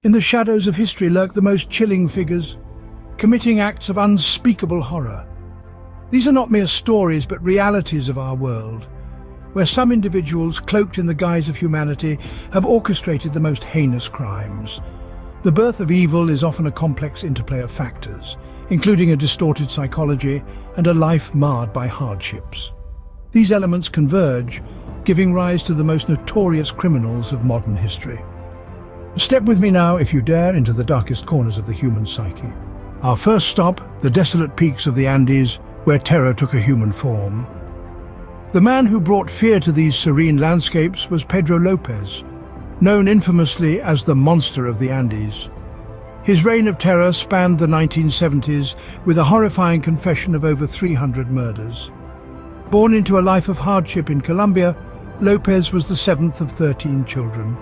In the shadows of history lurk the most chilling figures, committing acts of unspeakable horror. These are not mere stories, but realities of our world, where some individuals, cloaked in the guise of humanity, have orchestrated the most heinous crimes. The birth of evil is often a complex interplay of factors, including a distorted psychology and a life marred by hardships. These elements converge, giving rise to the most notorious criminals of modern history. Step with me now, if you dare, into the darkest corners of the human psyche. Our first stop, the desolate peaks of the Andes, where terror took a human form. The man who brought fear to these serene landscapes was Pedro Lopez, known infamously as the Monster of the Andes. His reign of terror spanned the 1970s with a horrifying confession of over 300 murders. Born into a life of hardship in Colombia, Lopez was the seventh of 13 children.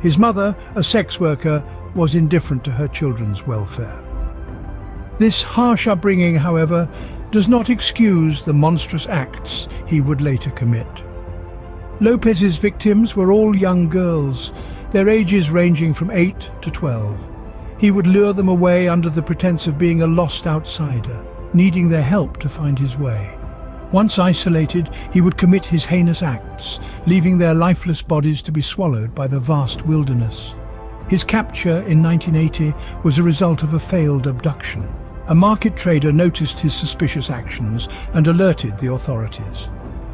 His mother, a sex worker, was indifferent to her children's welfare. This harsh upbringing, however, does not excuse the monstrous acts he would later commit. Lopez's victims were all young girls, their ages ranging from 8 to 12. He would lure them away under the pretense of being a lost outsider, needing their help to find his way. Once isolated, he would commit his heinous acts, leaving their lifeless bodies to be swallowed by the vast wilderness. His capture in 1980 was a result of a failed abduction. A market trader noticed his suspicious actions and alerted the authorities.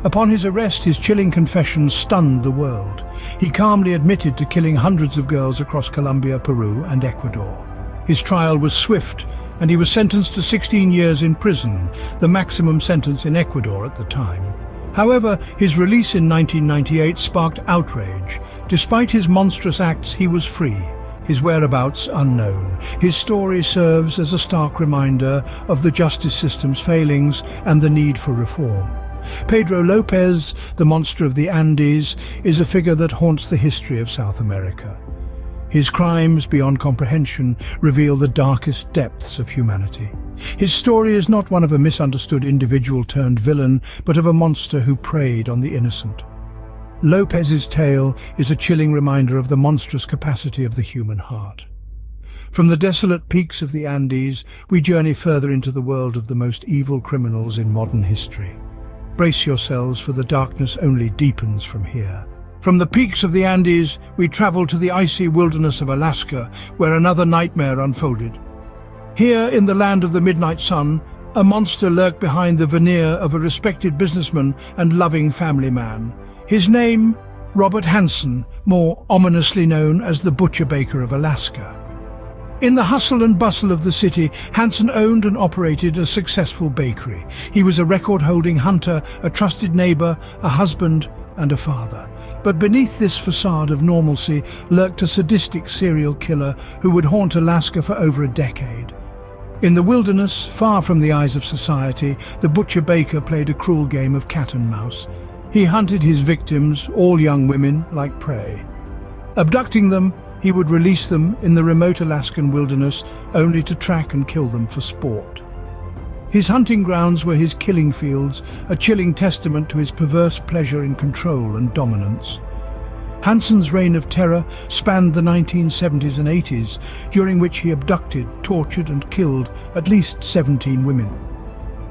Upon his arrest, his chilling confession stunned the world. He calmly admitted to killing hundreds of girls across Colombia, Peru, and Ecuador. His trial was swift, and he was sentenced to 16 years in prison, the maximum sentence in Ecuador at the time. However, his release in 1998 sparked outrage. Despite his monstrous acts, he was free, his whereabouts unknown. His story serves as a stark reminder of the justice system's failings and the need for reform. Pedro Lopez, the Monster of the Andes, is a figure that haunts the history of South America. His crimes, beyond comprehension, reveal the darkest depths of humanity. His story is not one of a misunderstood individual turned villain, but of a monster who preyed on the innocent. Lopez's tale is a chilling reminder of the monstrous capacity of the human heart. From the desolate peaks of the Andes, we journey further into the world of the most evil criminals in modern history. Brace yourselves, for the darkness only deepens from here. From the peaks of the Andes, we travel to the icy wilderness of Alaska, where another nightmare unfolded. Here, in the land of the midnight sun, a monster lurked behind the veneer of a respected businessman and loving family man. His name, Robert Hansen, more ominously known as the Butcher Baker of Alaska. In the hustle and bustle of the city, Hansen owned and operated a successful bakery. He was a record-holding hunter, a trusted neighbor, a husband, and a father. But beneath this facade of normalcy lurked a sadistic serial killer who would haunt Alaska for over a decade. In the wilderness, far from the eyes of society, the Butcher Baker played a cruel game of cat and mouse. He hunted his victims, all young women, like prey. Abducting them, he would release them in the remote Alaskan wilderness, only to track and kill them for sport. His hunting grounds were his killing fields, a chilling testament to his perverse pleasure in control and dominance. Hansen's reign of terror spanned the 1970s and 80s, during which he abducted, tortured and killed at least 17 women.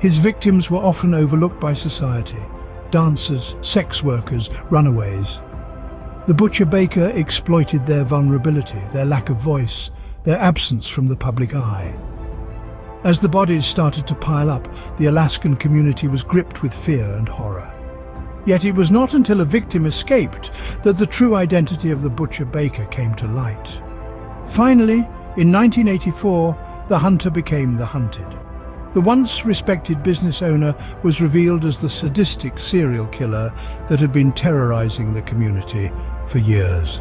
His victims were often overlooked by society: dancers, sex workers, runaways. The Butcher Baker exploited their vulnerability, their lack of voice, their absence from the public eye. As the bodies started to pile up, the Alaskan community was gripped with fear and horror. Yet it was not until a victim escaped that the true identity of the Butcher Baker came to light. Finally, in 1984, the hunter became the hunted. The once respected business owner was revealed as the sadistic serial killer that had been terrorizing the community for years.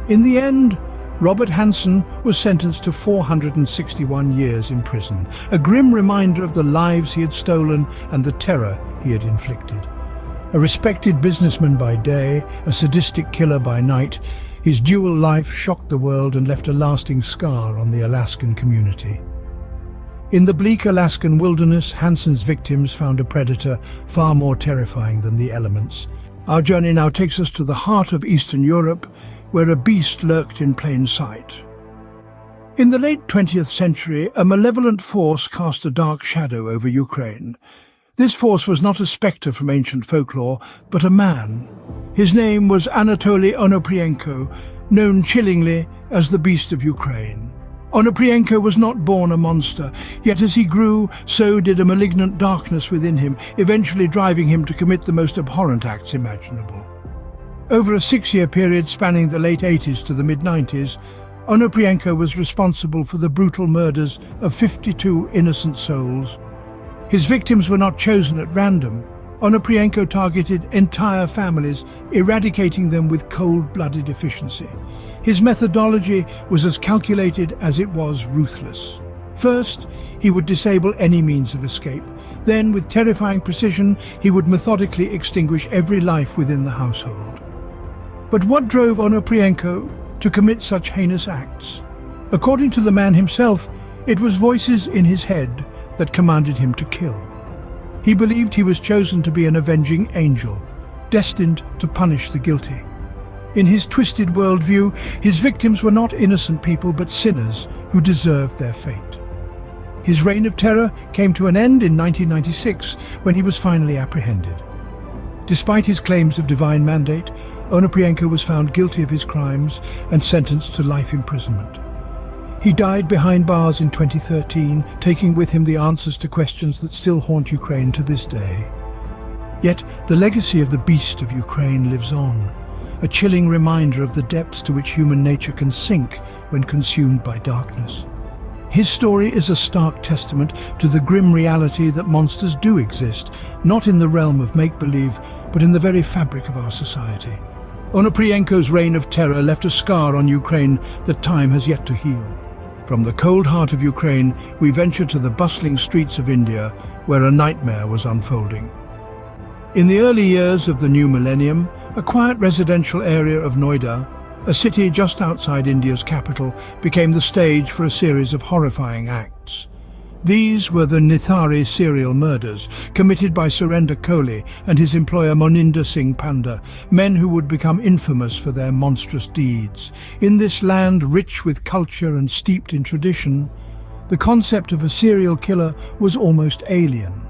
In the end, Robert Hansen was sentenced to 461 years in prison, a grim reminder of the lives he had stolen and the terror he had inflicted. A respected businessman by day, a sadistic killer by night, his dual life shocked the world and left a lasting scar on the Alaskan community. In the bleak Alaskan wilderness, Hansen's victims found a predator far more terrifying than the elements. Our journey now takes us to the heart of Eastern Europe, where a beast lurked in plain sight. In the late 20th century, a malevolent force cast a dark shadow over Ukraine. This force was not a spectre from ancient folklore, but a man. His name was Onoprienko, known chillingly as the Beast of Ukraine. Onoprienko was not born a monster, yet as he grew, so did a malignant darkness within him, eventually driving him to commit the most abhorrent acts imaginable. Over a 6-year period spanning the late 80s to the mid-90s, Onoprienko was responsible for the brutal murders of 52 innocent souls. His victims were not chosen at random. Onoprienko targeted entire families, eradicating them with cold-blooded efficiency. His methodology was as calculated as it was ruthless. First, he would disable any means of escape. Then, with terrifying precision, he would methodically extinguish every life within the household. But what drove Onoprienko to commit such heinous acts? According to the man himself, it was voices in his head that commanded him to kill. He believed he was chosen to be an avenging angel, destined to punish the guilty. In his twisted worldview, his victims were not innocent people but sinners who deserved their fate. His reign of terror came to an end in 1996 when he was finally apprehended. Despite his claims of divine mandate, Onoprienko was found guilty of his crimes and sentenced to life imprisonment. He died behind bars in 2013, taking with him the answers to questions that still haunt Ukraine to this day. Yet the legacy of the Beast of Ukraine lives on, a chilling reminder of the depths to which human nature can sink when consumed by darkness. His story is a stark testament to the grim reality that monsters do exist, not in the realm of make-believe, but in the very fabric of our society. Onoprienko's reign of terror left a scar on Ukraine that time has yet to heal. From the cold heart of Ukraine, we venture to the bustling streets of India, where a nightmare was unfolding. In the early years of the new millennium, a quiet residential area of Noida, a city just outside India's capital, became the stage for a series of horrifying acts. These were the Nithari serial murders, committed by Surender Kohli and his employer Moninder Singh Panda, men who would become infamous for their monstrous deeds. In this land rich with culture and steeped in tradition, the concept of a serial killer was almost alien.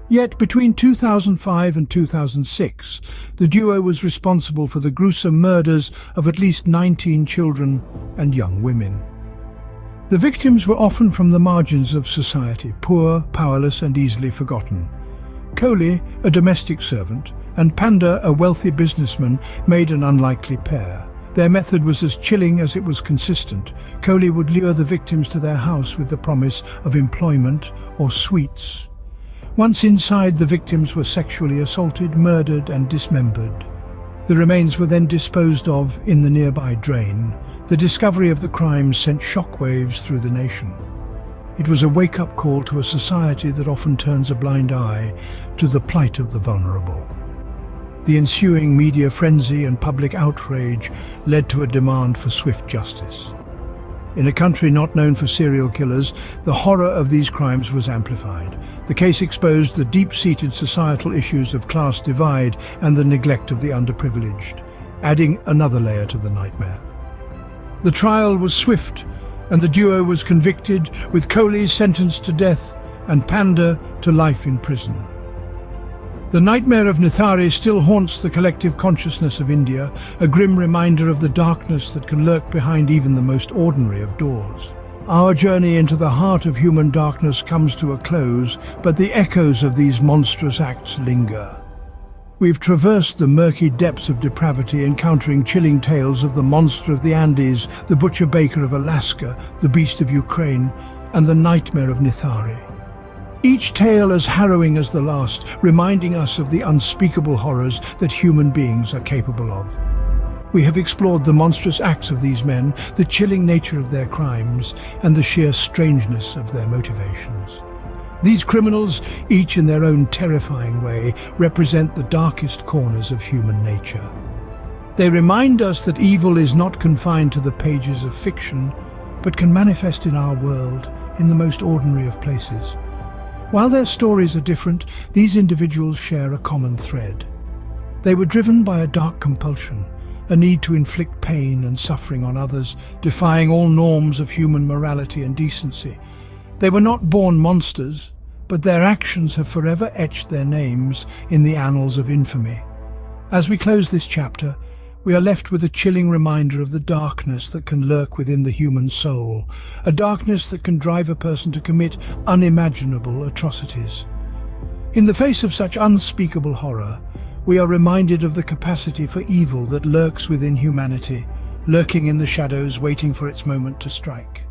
Yet between 2005 and 2006, the duo was responsible for the gruesome murders of at least 19 children and young women. The victims were often from the margins of society, poor, powerless and easily forgotten. Kohli, a domestic servant, and Panda, a wealthy businessman, made an unlikely pair. Their method was as chilling as it was consistent. Kohli would lure the victims to their house with the promise of employment or sweets. Once inside, the victims were sexually assaulted, murdered and dismembered. The remains were then disposed of in the nearby drain. The discovery of the crime sent shockwaves through the nation. It was a wake-up call to a society that often turns a blind eye to the plight of the vulnerable. The ensuing media frenzy and public outrage led to a demand for swift justice. In a country not known for serial killers, the horror of these crimes was amplified. The case exposed the deep-seated societal issues of class divide and the neglect of the underprivileged, adding another layer to the nightmare. The trial was swift, and the duo was convicted, with Kohli sentenced to death and Panda to life in prison. The nightmare of Nithari still haunts the collective consciousness of India, a grim reminder of the darkness that can lurk behind even the most ordinary of doors. Our journey into the heart of human darkness comes to a close, but the echoes of these monstrous acts linger. We've traversed the murky depths of depravity, encountering chilling tales of the monster of the Andes, the butcher-baker of Alaska, the beast of Ukraine, and the nightmare of Nithari. Each tale as harrowing as the last, reminding us of the unspeakable horrors that human beings are capable of. We have explored the monstrous acts of these men, the chilling nature of their crimes, and the sheer strangeness of their motivations. These criminals, each in their own terrifying way, represent the darkest corners of human nature. They remind us that evil is not confined to the pages of fiction, but can manifest in our world in the most ordinary of places. While their stories are different, these individuals share a common thread. They were driven by a dark compulsion, a need to inflict pain and suffering on others, defying all norms of human morality and decency. They were not born monsters, but their actions have forever etched their names in the annals of infamy. As we close this chapter, we are left with a chilling reminder of the darkness that can lurk within the human soul, a darkness that can drive a person to commit unimaginable atrocities. In the face of such unspeakable horror, we are reminded of the capacity for evil that lurks within humanity, lurking in the shadows, waiting for its moment to strike.